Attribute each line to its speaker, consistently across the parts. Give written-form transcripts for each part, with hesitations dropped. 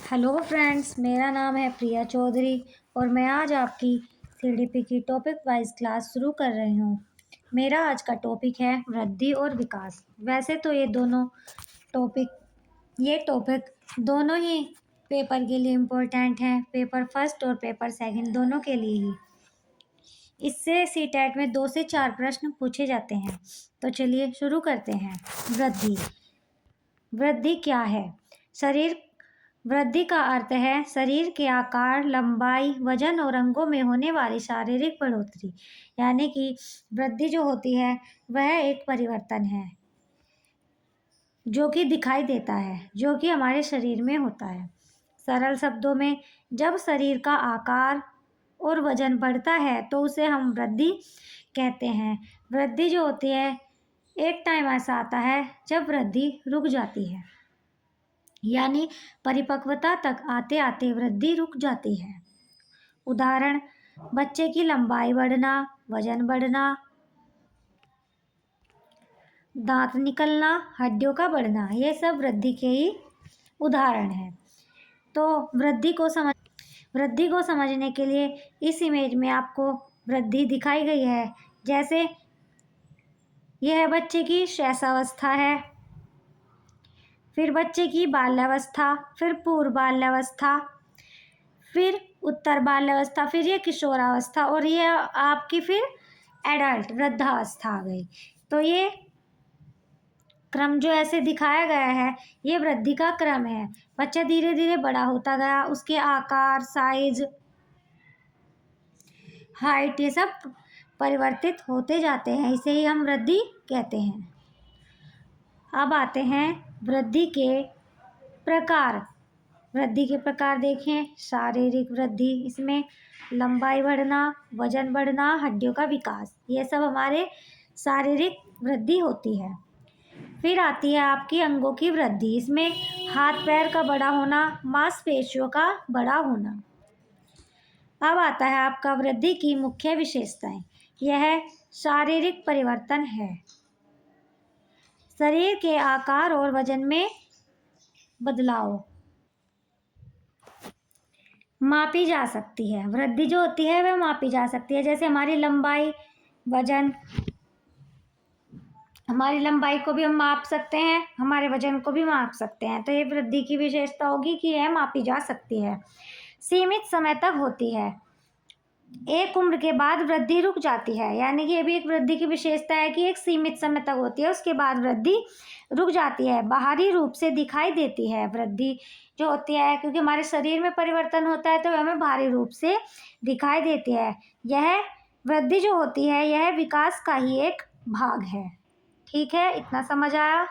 Speaker 1: Hello friends, मेरा नाम है प्रिया चौधरी और मैं आज आपकी सीडीपी की टॉपिक वाइज क्लास शुरू कर रही हूँ। मेरा आज का टॉपिक है वृद्धि और विकास। वैसे तो ये टॉपिक दोनों ही पेपर के लिए इम्पोर्टेंट हैं, पेपर फर्स्ट और पेपर सेकंड दोनों के लिए ही। इससे सीटेट में 2 से 4 प्रश्न पूछे जाते हैं। तो चलिए शुरू करते हैं। वृद्धि वृद्धि क्या है? शरीर वृद्धि का अर्थ है शरीर के आकार, लंबाई, वजन और अंगों में होने वाली शारीरिक बढ़ोतरी। यानी कि वृद्धि जो होती है वह एक परिवर्तन है जो कि दिखाई देता है, जो कि हमारे शरीर में होता है। सरल शब्दों में, जब शरीर का आकार और वजन बढ़ता है तो उसे हम वृद्धि कहते हैं। वृद्धि जो होती है, एक टाइम ऐसा आता है जब वृद्धि रुक जाती है, यानी परिपक्वता तक आते आते वृद्धि रुक जाती है। उदाहरण, बच्चे की लंबाई बढ़ना, वजन बढ़ना, दांत निकलना, हड्डियों का बढ़ना, ये सब वृद्धि के ही उदाहरण हैं। तो वृद्धि को समझने के लिए इस इमेज में आपको वृद्धि दिखाई गई है। जैसे यह बच्चे की शैशवावस्था है, फिर बच्चे की बाल्यावस्था, फिर पूर्व बाल्यावस्था, फिर उत्तर बाल्यावस्था, फिर ये किशोरावस्था और ये आपकी फिर एडल्ट वृद्धावस्था आ गई। तो ये क्रम जो ऐसे दिखाया गया है, ये वृद्धि का क्रम है। बच्चा धीरे धीरे बड़ा होता गया, उसके आकार, साइज, हाइट ये सब परिवर्तित होते जाते हैं, इसे ही हम वृद्धि कहते हैं। अब आते हैं वृद्धि के प्रकार। वृद्धि के प्रकार देखें। शारीरिक वृद्धि, इसमें लंबाई बढ़ना, वजन बढ़ना, हड्डियों का विकास, ये सब हमारे शारीरिक वृद्धि होती है। फिर आती है आपकी अंगों की वृद्धि, इसमें हाथ पैर का बड़ा होना, मांसपेशियों का बड़ा होना। अब आता है आपका वृद्धि की मुख्य विशेषताएं। यह शारीरिक परिवर्तन है, शरीर के आकार और वजन में बदलाव, मापी जा सकती है। वृद्धि जो होती है वह मापी जा सकती है। जैसे हमारी लंबाई, वजन, हमारी लंबाई को भी हम माप सकते हैं, हमारे वजन को भी माप सकते हैं। तो ये वृद्धि की विशेषता होगी कि यह मापी जा सकती है। सीमित समय तक होती है, एक उम्र के बाद वृद्धि रुक जाती है। यानी कि ये भी एक वृद्धि की विशेषता है कि एक सीमित समय तक होती है, उसके बाद वृद्धि रुक जाती है। बाहरी रूप से दिखाई देती है वृद्धि जो होती है, क्योंकि हमारे शरीर में परिवर्तन होता है तो हमें बाहरी रूप से दिखाई देती है। यह वृद्धि जो होती है यह विकास का ही एक भाग है। ठीक है, इतना समझ आया?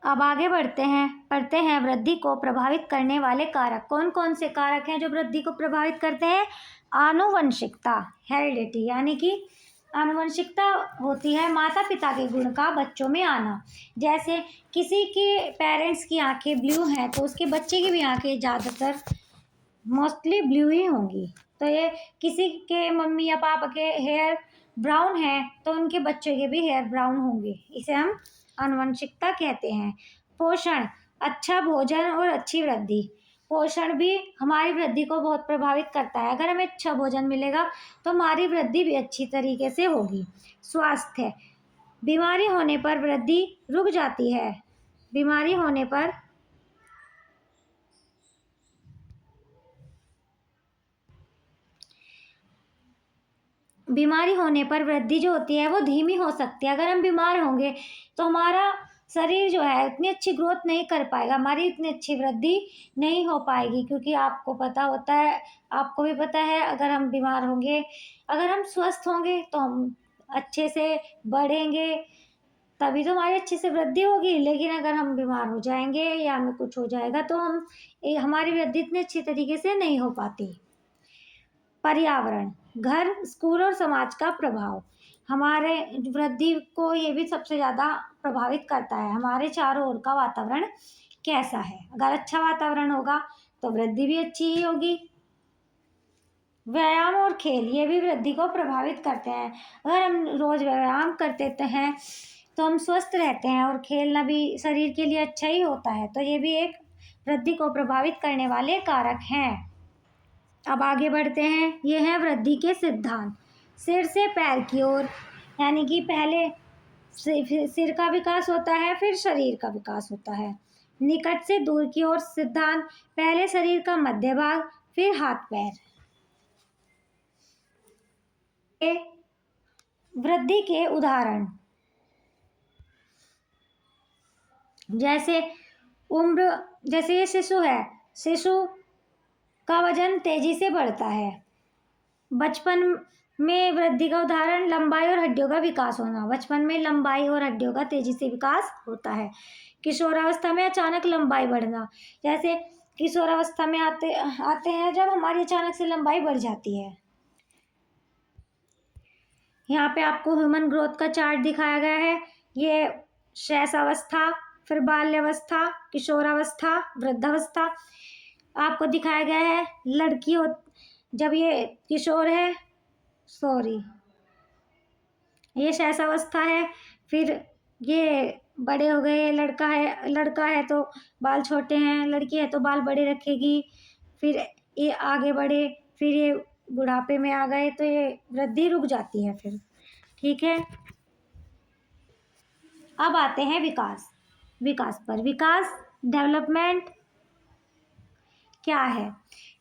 Speaker 1: अब आगे पढ़ते हैं वृद्धि को प्रभावित करने वाले कारक। कौन कौन से कारक हैं जो वृद्धि को प्रभावित करते हैं? आनुवंशिकता, हेरिडिटी, यानी कि आनुवंशिकता होती है माता पिता के गुण का बच्चों में आना। जैसे किसी के पेरेंट्स की आंखें ब्लू हैं तो उसके बच्चे की भी आंखें ज़्यादातर मोस्टली ब्लू ही होंगी। तो ये किसी के मम्मी या पापा के हेयर ब्राउन है तो उनके बच्चों के भी हेयर ब्राउन होंगे, इसे हम आनुवंशिकता कहते हैं। पोषण, अच्छा भोजन और अच्छी वृद्धि। पोषण भी हमारी वृद्धि को बहुत प्रभावित करता है। अगर हमें अच्छा भोजन मिलेगा तो हमारी वृद्धि भी अच्छी तरीके से होगी। स्वास्थ्य, बीमारी होने पर वृद्धि रुक जाती है। बीमारी होने पर वृद्धि जो होती है वो धीमी हो सकती है। अगर हम बीमार होंगे तो हमारा शरीर जो है इतनी अच्छी ग्रोथ नहीं कर पाएगा, हमारी इतनी अच्छी वृद्धि नहीं हो पाएगी। क्योंकि आपको पता होता है, आपको भी पता है, अगर हम बीमार होंगे, अगर हम स्वस्थ होंगे तो हम अच्छे से बढ़ेंगे, तभी तो हमारी अच्छे से वृद्धि होगी। लेकिन अगर हम बीमार हो जाएंगे या हमें कुछ हो जाएगा तो हमारी वृद्धि इतनी अच्छी तरीके से नहीं हो पाती। पर्यावरण, घर, स्कूल और समाज का प्रभाव। हमारे वृद्धि को ये भी सबसे ज़्यादा प्रभावित करता है, हमारे चारों ओर का वातावरण कैसा है। अगर अच्छा वातावरण होगा तो वृद्धि भी अच्छी ही होगी। व्यायाम और खेल, ये भी वृद्धि को प्रभावित करते हैं। अगर हम रोज़ व्यायाम करते हैं तो हम स्वस्थ रहते हैं और खेलना भी शरीर के लिए अच्छा ही होता है, तो ये भी एक वृद्धि को प्रभावित करने वाले कारक हैं। अब आगे बढ़ते हैं। ये हैं वृद्धि के सिद्धांत। सिर से पैर की ओर, यानी कि पहले सिर का विकास होता है, फिर शरीर का विकास होता है। निकट से दूर की ओर सिद्धांत, पहले शरीर का मध्य भाग, फिर हाथ पैर। वृद्धि के उदाहरण, जैसे जैसे ये शिशु है, शिशु का वजन तेजी से बढ़ता है। बचपन में वृद्धि का उदाहरण लंबाई और हड्डियों का विकास होना। बचपन में लंबाई और हड्डियों का तेजी से विकास होता है। किशोरावस्था में अचानक लंबाई बढ़ना, जैसे किशोरावस्था में आते हैं जब हमारी अचानक से लंबाई बढ़ जाती है। यहाँ पे आपको ह्यूमन ग्रोथ का चार्ट दिखाया गया है। ये शैशवावस्था, फिर बाल्यावस्था, किशोरावस्था, वृद्धावस्था आपको दिखाया गया है। लड़की हो जब ये किशोर है, ये शैशवावस्था है। फिर ये बड़े हो गए, लड़का है तो बाल छोटे हैं, लड़की है तो बाल बड़े रखेगी। फिर ये आगे बढ़े, फिर ये बुढ़ापे में आ गए तो ये वृद्धि रुक जाती है फिर। ठीक है, अब आते हैं विकास पर। विकास, डेवलपमेंट क्या है?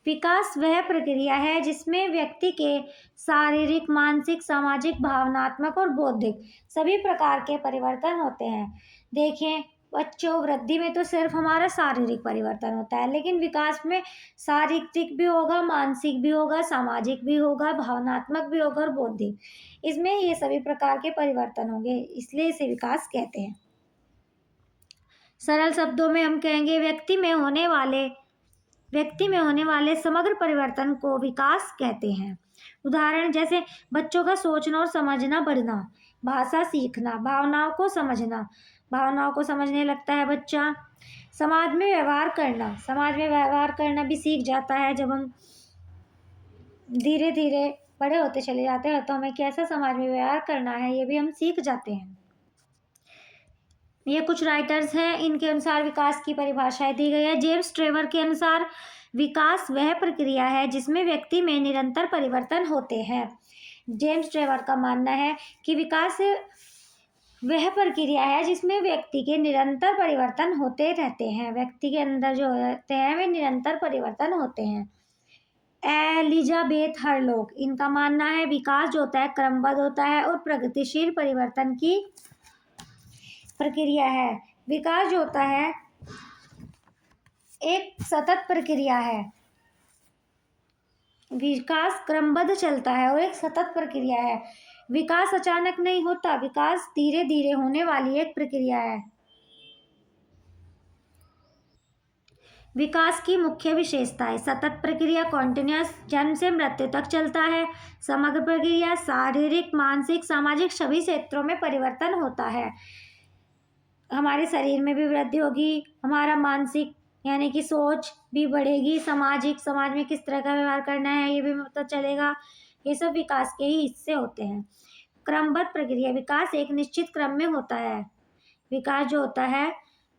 Speaker 1: विकास वह प्रक्रिया है जिसमें व्यक्ति के शारीरिक, मानसिक, सामाजिक, भावनात्मक और बौद्धिक सभी प्रकार के परिवर्तन होते हैं। देखें बच्चों, वृद्धि में तो सिर्फ हमारा शारीरिक परिवर्तन होता है, लेकिन विकास में शारीरिक भी होगा, मानसिक भी होगा, सामाजिक भी होगा, भावनात्मक भी होगा और बौद्धिक। इसमें ये सभी प्रकार के परिवर्तन होंगे, इसलिए इसे विकास कहते हैं। सरल शब्दों में हम कहेंगे व्यक्ति में होने वाले समग्र परिवर्तन को विकास कहते हैं। उदाहरण, जैसे बच्चों का सोचना और समझना बढ़ना, भाषा सीखना, भावनाओं को समझने लगता है बच्चा। समाज में व्यवहार करना भी सीख जाता है। जब हम धीरे धीरे बड़े होते चले जाते हैं तो हमें कैसा समाज में व्यवहार करना है ये भी हम सीख जाते हैं। ये कुछ राइटर्स हैं, इनके अनुसार विकास की परिभाषाएं दी गई है। जेम्स ट्रेवर के अनुसार विकास वह प्रक्रिया है जिसमें व्यक्ति में निरंतर परिवर्तन होते हैं। जेम्स ट्रेवर का मानना है कि विकास वह प्रक्रिया है जिसमें व्यक्ति के निरंतर परिवर्तन होते रहते हैं। व्यक्ति के अंदर जो होते हैं वे निरंतर परिवर्तन होते हैं। एलिजाबेथ हरलॉक, इनका मानना है विकास जो होता है क्रमबद्ध होता है और प्रगतिशील परिवर्तन की प्रक्रिया है। विकास जो होता है एक सतत प्रक्रिया है। विकास क्रमबद्ध चलता है और एक सतत प्रक्रिया है। विकास अचानक नहीं होता, विकास धीरे धीरे होने वाली एक प्रक्रिया है। विकास की मुख्य विशेषताएं, सतत प्रक्रिया कॉन्टिन्यूअस, जन्म से मृत्यु तक चलता है। समग्र प्रक्रिया, शारीरिक, मानसिक, सामाजिक सभी क्षेत्रों में परिवर्तन होता है। हमारे शरीर में भी वृद्धि होगी, हमारा मानसिक यानी कि सोच भी बढ़ेगी, समाज में किस तरह का व्यवहार करना है ये भी पता चलेगा। ये सब विकास के ही हिस्से होते हैं। क्रमबद्ध प्रक्रिया, विकास एक निश्चित क्रम में होता है। विकास जो होता है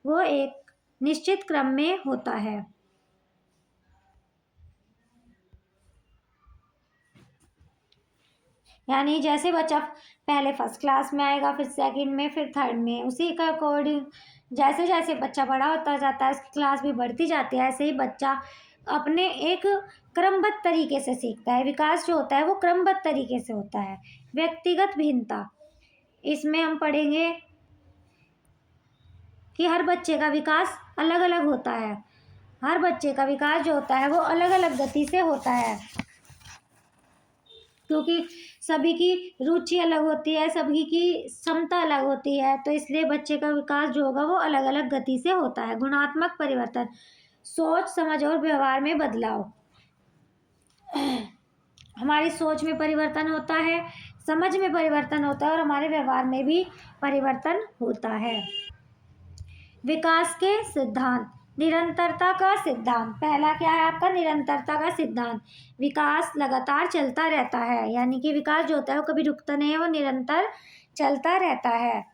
Speaker 1: वो एक निश्चित क्रम में होता है। यानी जैसे बच्चा पहले फर्स्ट क्लास में आएगा, फिर सेकंड में, फिर थर्ड में, उसी का अकॉर्डिंग जैसे जैसे बच्चा बड़ा होता जाता है, उसकी क्लास भी बढ़ती जाती है, ऐसे ही बच्चा अपने एक क्रमबद्ध तरीके से सीखता है। विकास जो होता है वो क्रमबद्ध तरीके से होता है। व्यक्तिगत भिन्नता, इसमें हम पढ़ेंगे कि हर बच्चे का विकास अलग अलग होता है। हर बच्चे का विकास जो होता है वो अलग अलग गति से होता है, क्योंकि सभी की रुचि अलग होती है, सभी की क्षमता अलग होती है, तो इसलिए बच्चे का विकास जो होगा वो अलग अलग गति से होता है। गुणात्मक परिवर्तन, सोच, समझ और व्यवहार में बदलाव। हमारी सोच में परिवर्तन होता है, समझ में परिवर्तन होता है और हमारे व्यवहार में भी परिवर्तन होता है। विकास के सिद्धांत, निरंतरता का सिद्धांत। पहला क्या है आपका? निरंतरता का सिद्धांत। विकास लगातार चलता रहता है, यानी कि विकास जो होता है वो कभी रुकता नहीं है, वो निरंतर चलता रहता है।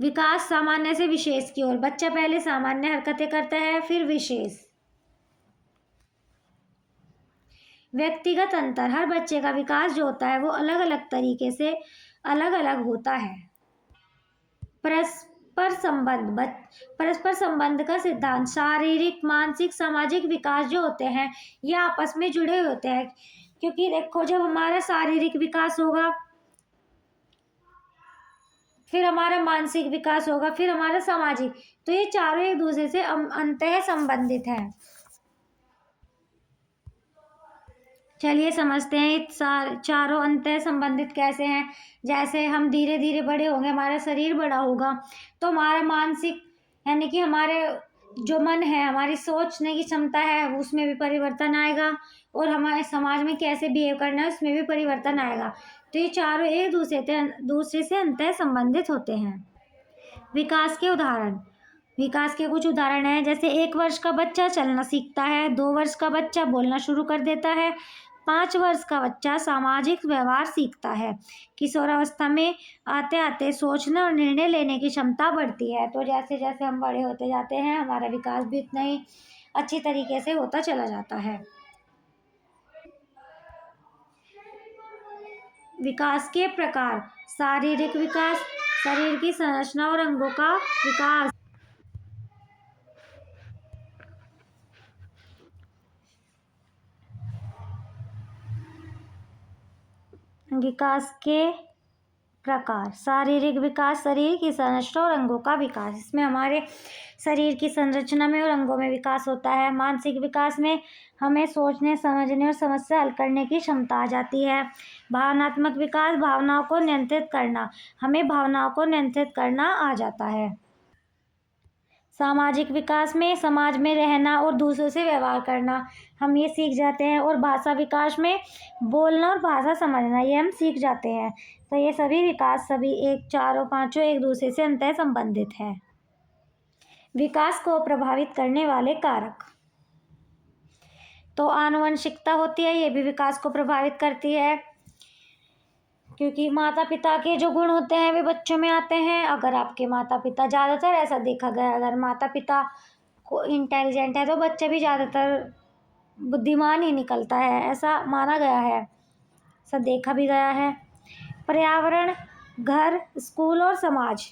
Speaker 1: विकास सामान्य से विशेष की ओर। बच्चा पहले सामान्य हरकतें करता है, फिर विशेष। व्यक्तिगत अंतर। हर बच्चे का विकास जो होता है वो अलग अलग तरीके से अलग अलग होता है। परस्पर संबंध। परस्पर संबंध का सिद्धांत। शारीरिक, मानसिक, सामाजिक विकास जो होते हैं ये आपस में जुड़े होते हैं, क्योंकि देखो जब हमारा शारीरिक विकास होगा, फिर हमारा मानसिक विकास होगा, फिर हमारा सामाजिक, तो ये चारों एक दूसरे से अंतः संबंधित हैं। चलिए समझते हैं ये चारों अंतः संबंधित कैसे हैं। जैसे हम धीरे धीरे बड़े होंगे, हमारा शरीर बड़ा होगा, तो हमारा मानसिक यानी कि हमारे जो मन है, हमारी सोचने की क्षमता है, उसमें भी परिवर्तन आएगा, और हमारे समाज में कैसे बिहेव करना है उसमें भी परिवर्तन आएगा। तो ये चारों एक दूसरे से अंतः संबंधित होते हैं। विकास के उदाहरण। विकास के कुछ उदाहरण हैं, जैसे 1 वर्ष का बच्चा चलना सीखता है, 2 वर्ष का बच्चा बोलना शुरू कर देता है, 5 वर्ष का बच्चा सामाजिक व्यवहार सीखता है। किशोरावस्था में आते आते सोचना और निर्णय लेने की क्षमता बढ़ती है। तो जैसे जैसे हम बड़े होते जाते हैं, हमारा विकास भी उतना ही अच्छी तरीके से होता चला जाता है। विकास के प्रकार। शारीरिक विकास, शरीर की संरचना और अंगों का विकास। विकास के प्रकार। शारीरिक विकास, शरीर की संरचना और अंगों का विकास। इसमें हमारे शरीर की संरचना में और अंगों में विकास होता है। मानसिक विकास में हमें सोचने, समझने और समस्या हल करने की क्षमता आ जाती है। भावनात्मक विकास, भावनाओं को नियंत्रित करना, हमें भावनाओं को नियंत्रित करना आ जाता है। सामाजिक विकास में समाज में रहना और दूसरों से व्यवहार करना, हम ये सीख जाते हैं। और भाषा विकास में बोलना और भाषा समझना, ये हम सीख जाते हैं। तो ये सभी विकास सभी एक चारों पांचों एक दूसरे से अंतः संबंधित है। विकास को प्रभावित करने वाले कारक। तो आनुवंशिकता होती है, ये भी विकास को प्रभावित करती है, क्योंकि माता पिता के जो गुण होते हैं वे बच्चों में आते हैं। अगर आपके माता पिता ज़्यादातर ऐसा देखा गया, अगर माता पिता को इंटेलिजेंट है तो बच्चे भी ज़्यादातर बुद्धिमान ही निकलता है, ऐसा माना गया है, ऐसा देखा भी गया है। पर्यावरण, घर, स्कूल और समाज,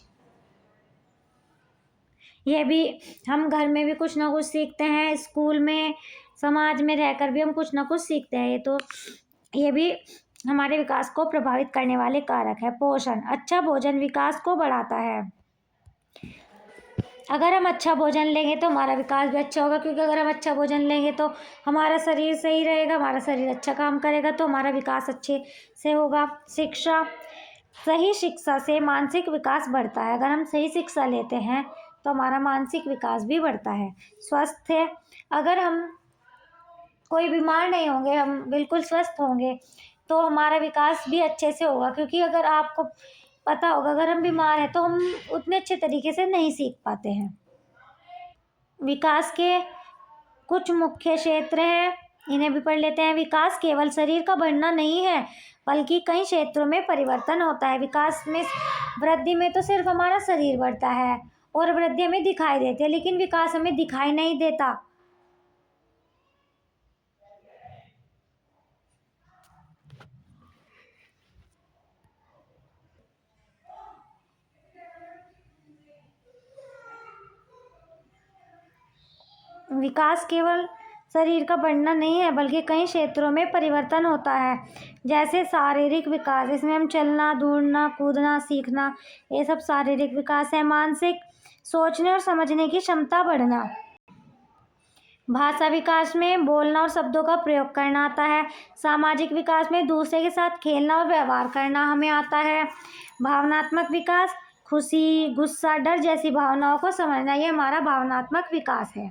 Speaker 1: ये भी हम घर में भी कुछ ना कुछ सीखते हैं, स्कूल में, समाज में रहकर भी हम कुछ ना कुछ सीखते हैं। ये भी हमारे विकास को प्रभावित करने वाले कारक है। पोषण। अच्छा भोजन विकास को बढ़ाता है। अगर हम अच्छा भोजन लेंगे तो हमारा विकास भी अच्छा होगा, क्योंकि अगर हम अच्छा भोजन लेंगे तो हमारा शरीर सही रहेगा, हमारा शरीर अच्छा काम करेगा, तो हमारा विकास अच्छे से होगा। शिक्षा। सही शिक्षा से मानसिक विकास बढ़ता है। अगर हम सही शिक्षा लेते हैं तो हमारा मानसिक विकास भी बढ़ता है। स्वास्थ्य। अगर हम कोई बीमार नहीं होंगे, हम बिल्कुल स्वस्थ होंगे, तो हमारा विकास भी अच्छे से होगा, क्योंकि अगर आपको पता होगा अगर हम बीमार हैं तो हम उतने अच्छे तरीके से नहीं सीख पाते हैं। विकास के कुछ मुख्य क्षेत्र हैं, इन्हें भी पढ़ लेते हैं। विकास केवल शरीर का बढ़ना नहीं है, बल्कि कई क्षेत्रों में परिवर्तन होता है। विकास में वृद्धि में तो सिर्फ हमारा शरीर बढ़ता है और वृद्धि हमें दिखाई देती है, लेकिन विकास हमें दिखाई नहीं देता। विकास केवल शरीर का बढ़ना नहीं है, बल्कि कई क्षेत्रों में परिवर्तन होता है। जैसे शारीरिक विकास, इसमें हम चलना, दौड़ना, कूदना सीखना, ये सब शारीरिक विकास है। मानसिक, सोचने और समझने की क्षमता बढ़ना। भाषा विकास में बोलना और शब्दों का प्रयोग करना आता है। सामाजिक विकास में दूसरे के साथ खेलना और व्यवहार करना हमें आता है। भावनात्मक विकास, खुशी, गुस्सा, डर जैसी भावनाओं को समझना, ये हमारा भावनात्मक विकास है।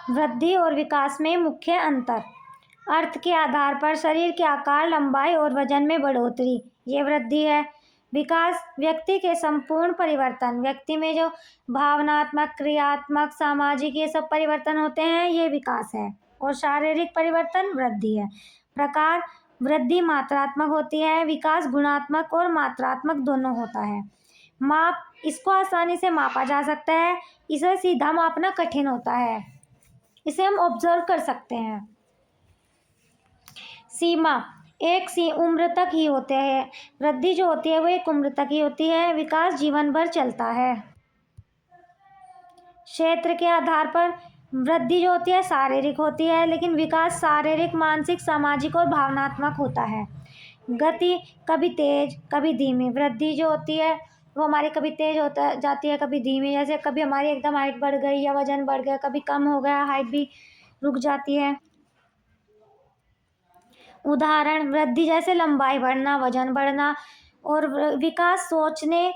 Speaker 1: वृद्धि और विकास में मुख्य अंतर। अर्थ के आधार पर शरीर के आकार, लंबाई और वजन में बढ़ोतरी, ये वृद्धि है। विकास, व्यक्ति के संपूर्ण परिवर्तन, व्यक्ति में जो भावनात्मक, क्रियात्मक, सामाजिक, ये सब परिवर्तन होते हैं, ये विकास है। और शारीरिक परिवर्तन वृद्धि है। प्रकार, वृद्धि मात्रात्मक होती है, विकास गुणात्मक और मात्रात्मक दोनों होता है। माप, इसको आसानी से मापा जा सकता है, इसे सीधा मापना कठिन होता है, इसे हम ऑब्जर्व कर सकते हैं। सीमा, एक सी उम्र तक ही होते हैं, वृद्धि जो होती है वो एक उम्र तक ही होती है, विकास जीवन भर चलता है। क्षेत्र के आधार पर वृद्धि जो होती है शारीरिक होती है, लेकिन विकास शारीरिक, मानसिक, सामाजिक और भावनात्मक होता है। गति, कभी तेज कभी धीमी, वृद्धि जो होती है वो हमारी कभी तेज होता जाती है कभी धीमी, जैसे कभी हमारी एकदम हाइट बढ़ गई या वजन बढ़ गया, कभी कम हो गया, हाइट भी रुक जाती है। उदाहरण, वृद्धि जैसे लंबाई बढ़ना, वजन बढ़ना, और विकास सोचने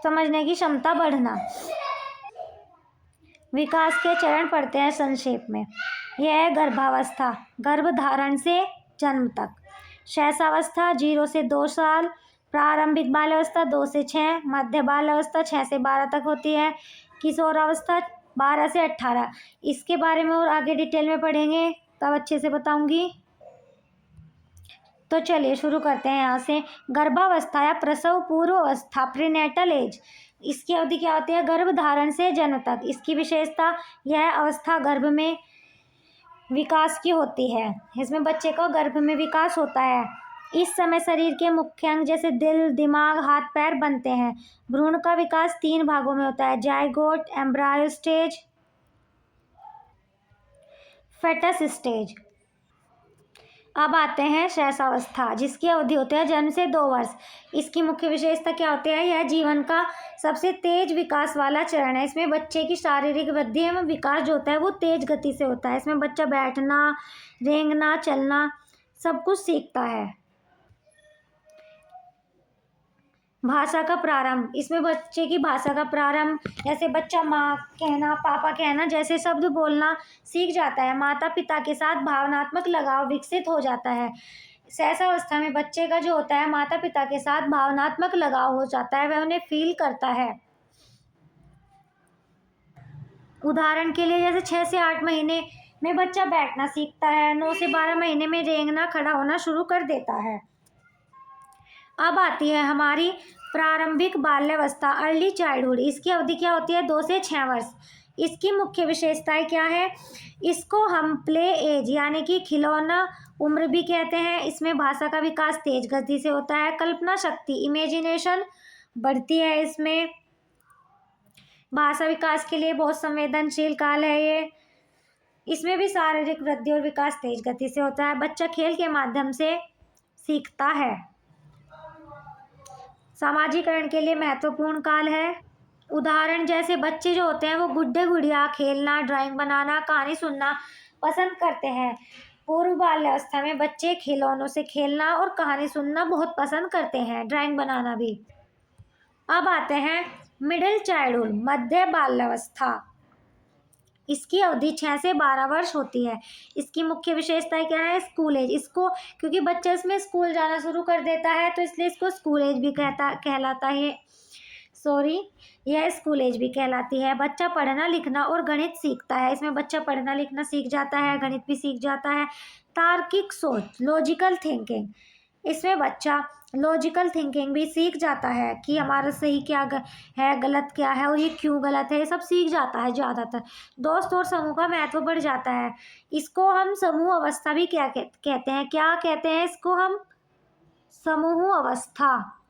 Speaker 1: समझने की क्षमता बढ़ना। विकास के चरण पढ़ते हैं संक्षेप में। यह है गर्भावस्था, गर्भधारण से जन्म तक। शैशवावस्था 0 से 2 साल। प्रारंभिक बाल्यावस्था 2 से 6। मध्य बाल्यावस्था 6 से 12 तक होती है। किशोरावस्था 12 से 18। इसके बारे में और आगे डिटेल में पढ़ेंगे, तब अच्छे से बताऊंगी। तो चलिए शुरू करते हैं यहाँ से। गर्भावस्था या प्रसव पूर्व अवस्था, प्रीनेटल एज, इसकी अवधि क्या होती है? गर्भधारण से जन्म तक। इसकी विशेषता, यह अवस्था गर्भ में विकास की होती है, इसमें बच्चे का गर्भ में विकास होता है। इस समय शरीर के मुख्य अंग जैसे दिल, दिमाग, हाथ पैर बनते हैं। भ्रूण का विकास 3 भागों में होता है, zygote, embryo stage, foetus stage. अब आते हैं शैशवावस्था, जिसकी अवधि होती है जन्म से 2 वर्ष। इसकी मुख्य विशेषता क्या होती है? यह जीवन का सबसे तेज विकास वाला चरण है। इसमें बच्चे की शारीरिक वृद्धि एवं विकास जो होता है वो तेज गति से होता है। इसमें बच्चा बैठना, रेंगना, चलना सब कुछ सीखता है। भाषा का प्रारंभ, इसमें बच्चे की भाषा का प्रारंभ, जैसे बच्चा माँ कहना, पापा कहना जैसे शब्द बोलना सीख जाता है। माता पिता के साथ भावनात्मक लगाव विकसित हो जाता है। शैशवावस्था में बच्चे का जो होता है माता पिता के साथ भावनात्मक लगाव हो जाता है, वह उन्हें फील करता है। उदाहरण के लिए जैसे 6 से 8 महीने में बच्चा बैठना सीखता है, 9 से 12 महीने में रेंगना, खड़ा होना शुरू कर देता है। अब आती है हमारी प्रारंभिक बाल्यावस्था, अर्ली चाइल्डहुड। इसकी अवधि क्या होती है? 2 से 6 वर्ष। इसकी मुख्य विशेषताएं क्या है? इसको हम प्ले एज यानी कि खिलौना उम्र भी कहते हैं। इसमें भाषा का विकास तेज गति से होता है। कल्पना शक्ति, इमेजिनेशन बढ़ती है। इसमें भाषा विकास के लिए बहुत संवेदनशील काल है ये। इसमें भी शारीरिक वृद्धि और विकास तेज गति से होता है। बच्चा खेल के माध्यम से सीखता है। सामाजिकरण के लिए महत्वपूर्ण काल है। उदाहरण, जैसे बच्चे जो होते हैं वो गुड्डे गुड़िया खेलना, ड्राइंग बनाना, कहानी सुनना पसंद करते हैं। पूर्व बाल्यावस्था में बच्चे खिलौनों से खेलना और कहानी सुनना बहुत पसंद करते हैं, ड्राइंग बनाना भी। अब आते हैं मिडिल चाइल्डहुड, मध्य बाल्यावस्था। इसकी अवधि 6 से 12 वर्ष होती है। इसकी मुख्य विशेषताएं क्या है? स्कूल एज, इसको क्योंकि बच्चा इसमें स्कूल जाना शुरू कर देता है तो इसलिए इसको स्कूल एज भी कहलाता है। यह स्कूल एज भी कहलाती है। बच्चा पढ़ना लिखना और गणित सीखता है। इसमें बच्चा पढ़ना लिखना सीख जाता है, गणित भी सीख जाता है। तार्किक सोच, लॉजिकल थिंकिंग, इसमें बच्चा लॉजिकल थिंकिंग भी सीख जाता है कि हमारा सही क्या है, गलत क्या है और ये क्यों गलत है, ये सब सीख जाता है ज़्यादातर। दोस्त और समूह का महत्व बढ़ जाता है। इसको हम समूह अवस्था भी क्या कहते हैं? क्या कहते हैं इसको हम? समूह अवस्था।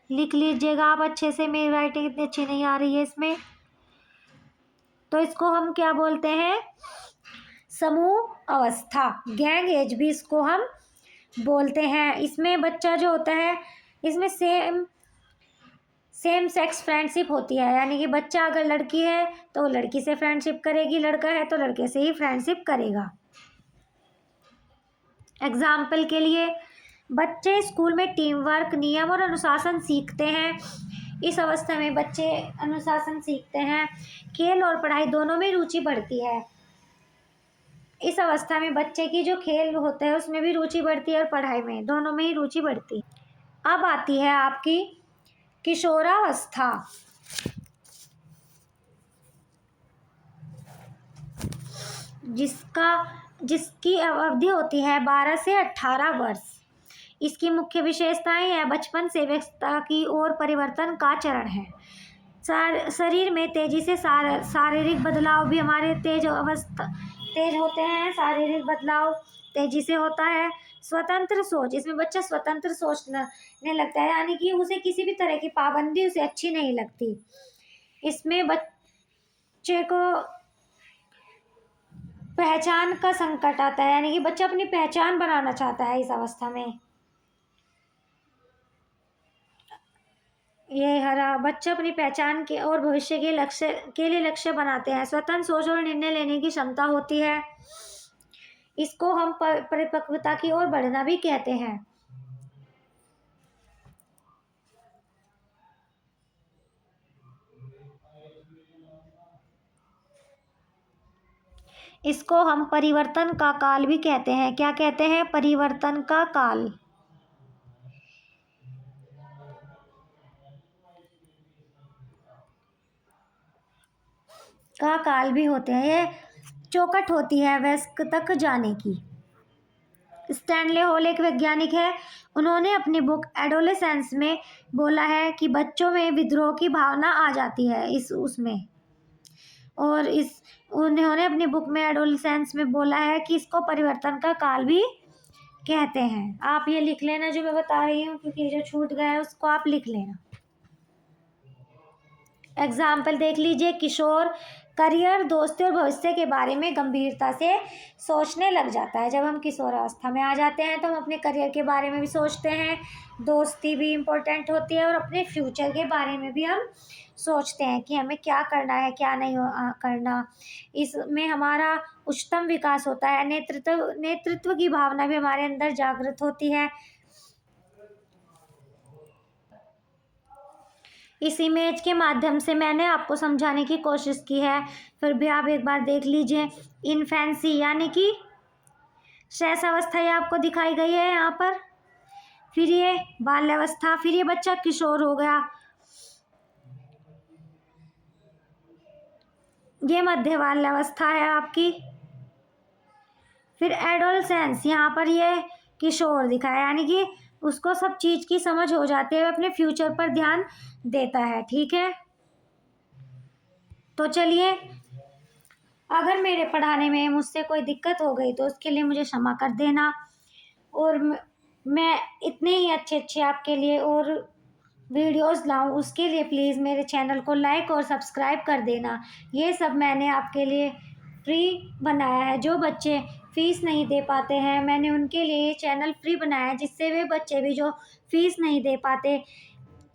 Speaker 1: लिख लीजिएगा आप अच्छे से, मेरी राइटिंग इतनी अच्छी नहीं आ रही है इसमें। तो इसको हम क्या बोलते हैं? समूह अवस्था। गैंग एज भी इसको हम बोलते हैं। इसमें बच्चा जो होता है इसमें सेम सेक्स फ्रेंडशिप होती है, यानी कि बच्चा अगर लड़की है तो लड़की से फ्रेंडशिप करेगी, लड़का है तो लड़के से ही फ्रेंडशिप करेगा। एग्जाम्पल के लिए, बच्चे स्कूल में टीम वर्क, नियम और अनुशासन सीखते हैं। इस अवस्था में बच्चे अनुशासन सीखते हैं। खेल और पढ़ाई दोनों में रुचि बढ़ती है। इस अवस्था में बच्चे की जो खेल होता है उसमें भी रुचि बढ़ती है और पढ़ाई में, दोनों में ही रुचि बढ़ती है। अब आती है आपकी किशोरावस्था। जिसकी अवधि होती है 12 से 18 वर्ष। इसकी मुख्य विशेषताएं हैं बचपन से व्यस्तता की ओर परिवर्तन का चरण है। शरीर में तेजी से शारीरिक बदलाव भी हमारे तेज होते हैं। शारीरिक बदलाव तेजी से होता है। स्वतंत्र सोच, इसमें बच्चा स्वतंत्र सोचने लगता है, यानी कि उसे किसी भी तरह की पाबंदी उसे अच्छी नहीं लगती। इसमें बच्चे को पहचान का संकट आता है, यानी कि बच्चा अपनी पहचान बनाना चाहता है इस अवस्था में। ये हरा बच्चा अपनी पहचान के और भविष्य के लिए लक्ष्य बनाते हैं। स्वतंत्र सोच और निर्णय लेने की क्षमता होती है। इसको हम परिपक्वता की ओर बढ़ना भी कहते हैं। इसको हम परिवर्तन का काल भी कहते हैं। क्या कहते हैं? परिवर्तन का काल। का काल भी होते हैं। ये चौखट होती है वयस्क तक जाने की। स्टैनले हॉल एक वैज्ञानिक है। उन्होंने अपनी बुक एडोलेसेंस में बोला है कि बच्चों में विद्रोह की भावना आ जाती है उसमें। और उन्होंने अपनी बुक में एडोलेसेंस में बोला है कि इसको परिवर्तन का काल भी कहते हैं। आप ये लिख लेना जो मैं बता रही हूँ, क्योंकि जो छूट गया है उसको आप लिख लेना। एग्जाम्पल देख लीजिए। किशोर करियर, दोस्ती और भविष्य के बारे में गंभीरता से सोचने लग जाता है। जब हम किशोरावस्था में आ जाते हैं तो हम अपने करियर के बारे में भी सोचते हैं, दोस्ती भी इम्पोर्टेंट होती है, और अपने फ्यूचर के बारे में भी हम सोचते हैं कि हमें क्या करना है, क्या नहीं करना। इसमें हमारा उच्चतम विकास होता है। नेतृत्व की भावना भी हमारे अंदर जागृत होती है। इस इमेज के माध्यम से मैंने आपको समझाने की कोशिश की है, फिर भी आप एक बार देख लीजिए। इन्फेंसी यानी कि शैशवावस्था ये आपको दिखाई गई है यहाँ पर। फिर ये बाल्यावस्था, फिर ये बच्चा किशोर हो गया, ये मध्य बाल्यावस्था है आपकी। फिर एडोलसेंस, यहाँ पर ये किशोर दिखाया, यानी कि उसको सब चीज़ की समझ हो जाती है, अपने फ्यूचर पर ध्यान देता है। ठीक है, तो चलिए, अगर मेरे पढ़ाने में मुझसे कोई दिक्कत हो गई तो उसके लिए मुझे क्षमा कर देना। और मैं इतने ही अच्छे अच्छे आपके लिए और वीडियोस लाऊं उसके लिए प्लीज़ मेरे चैनल को लाइक और सब्सक्राइब कर देना। ये सब मैंने आपके लिए फ्री बनाया है। जो बच्चे फ़ीस नहीं दे पाते हैं, मैंने उनके लिए ये चैनल फ्री बनाया है, जिससे वे बच्चे भी जो फ़ीस नहीं दे पाते,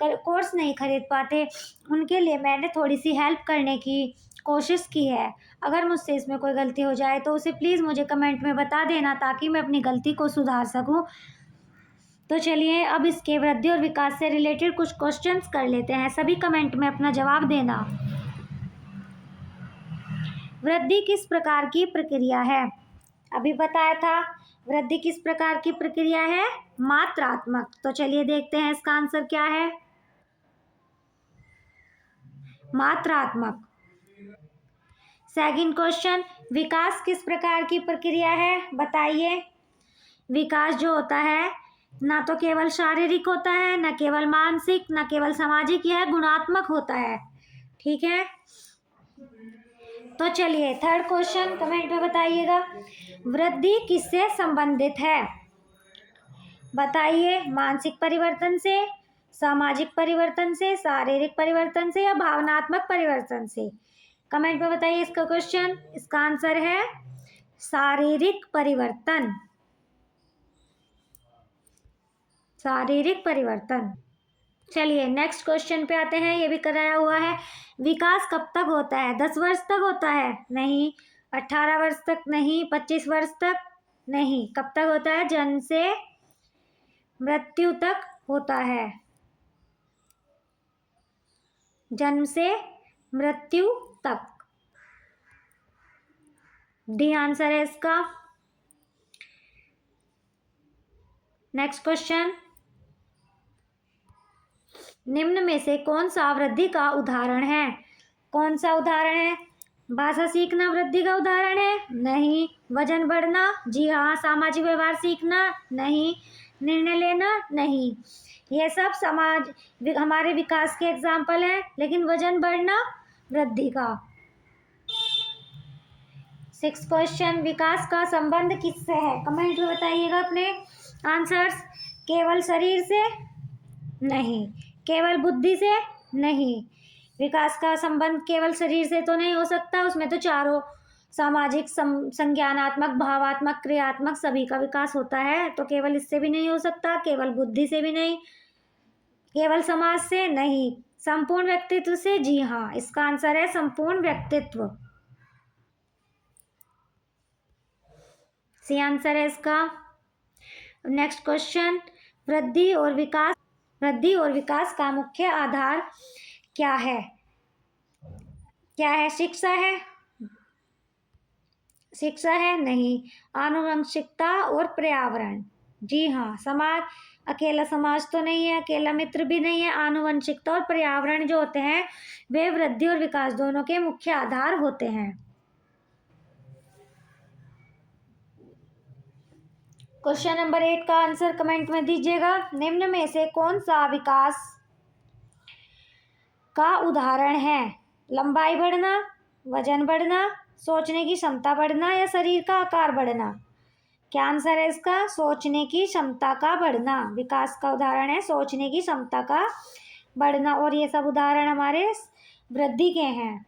Speaker 1: कोर्स नहीं खरीद पाते, उनके लिए मैंने थोड़ी सी हेल्प करने की कोशिश की है। अगर मुझसे इसमें कोई गलती हो जाए तो उसे प्लीज़ मुझे कमेंट में बता देना, ताकि मैं अपनी गलती को सुधार सकूं। तो चलिए, अब इसके वृद्धि और विकास से रिलेटेड कुछ क्वेश्चंस कर लेते हैं। सभी कमेंट में अपना जवाब देना। वृद्धि किस प्रकार की प्रक्रिया है? अभी बताया था, वृद्धि किस प्रकार की प्रक्रिया है? मात्रात्मक। तो चलिए देखते हैं इसका आंसर क्या है। मात्रात्मक। सेकंड क्वेश्चन, विकास किस प्रकार की प्रक्रिया है? बताइए। विकास जो होता है ना तो केवल शारीरिक होता है, ना केवल मानसिक, ना केवल सामाजिक, यह गुणात्मक होता है। ठीक है, तो चलिए थर्ड क्वेश्चन कमेंट में बताइएगा। वृद्धि किससे संबंधित है? बताइए। मानसिक परिवर्तन से, सामाजिक परिवर्तन से, शारीरिक परिवर्तन से, या भावनात्मक परिवर्तन से? कमेंट में बताइए इसका क्वेश्चन। इसका आंसर है शारीरिक परिवर्तन। शारीरिक परिवर्तन। चलिए नेक्स्ट क्वेश्चन पे आते हैं, ये भी कराया हुआ है। विकास कब तक होता है? 10 वर्ष तक होता है? नहीं। 18 वर्ष तक? नहीं। 25 वर्ष तक? नहीं। कब तक होता है? जन्म से मृत्यु तक होता है। जन्म से मृत्यु तक। डी आंसर है इसका। नेक्स्ट क्वेश्चन, निम्न में से कौन सा वृद्धि का उदाहरण है? कौन सा उदाहरण है? भाषा सीखना वृद्धि का उदाहरण है? नहीं। वजन बढ़ना? जी हाँ। सामाजिक व्यवहार सीखना? नहीं। निर्णय लेना? नहीं। ये सब हमारे विकास के एग्जाम्पल हैं, लेकिन वजन बढ़ना वृद्धि का। 6 क्वेश्चन, विकास का संबंध किससे है? कमेंट में बताइएगा अपने आंसर्स। केवल शरीर से? नहीं। केवल बुद्धि से? नहीं। विकास का संबंध केवल शरीर से तो नहीं हो सकता, उसमें तो चारों सामाजिक, संज्ञानात्मक, भावात्मक, क्रियात्मक सभी का विकास होता है, तो केवल इससे भी नहीं हो सकता, केवल बुद्धि से भी नहीं, केवल समाज से नहीं, संपूर्ण व्यक्तित्व से? जी हाँ, इसका आंसर है संपूर्ण व्यक्तित्व। सी आंसर है इसका। नेक्स्ट क्वेश्चन, वृद्धि और विकास का मुख्य आधार क्या है? क्या है? शिक्षा है? शिक्षा है? नहीं। आनुवंशिकता और पर्यावरण? जी हाँ। समाज, अकेला समाज तो नहीं है, अकेला मित्र भी नहीं है। आनुवंशिकता और पर्यावरण जो होते हैं वे वृद्धि और विकास दोनों के मुख्य आधार होते हैं। क्वेश्चन नंबर 8 का आंसर कमेंट में दीजिएगा। निम्न में से कौन सा विकास का उदाहरण है? लंबाई बढ़ना, वजन बढ़ना, सोचने की क्षमता बढ़ना या शरीर का आकार बढ़ना? क्या आंसर है इसका? सोचने की क्षमता का बढ़ना। विकास का उदाहरण है सोचने की क्षमता का बढ़ना, और ये सब उदाहरण हमारे वृद्धि के हैं।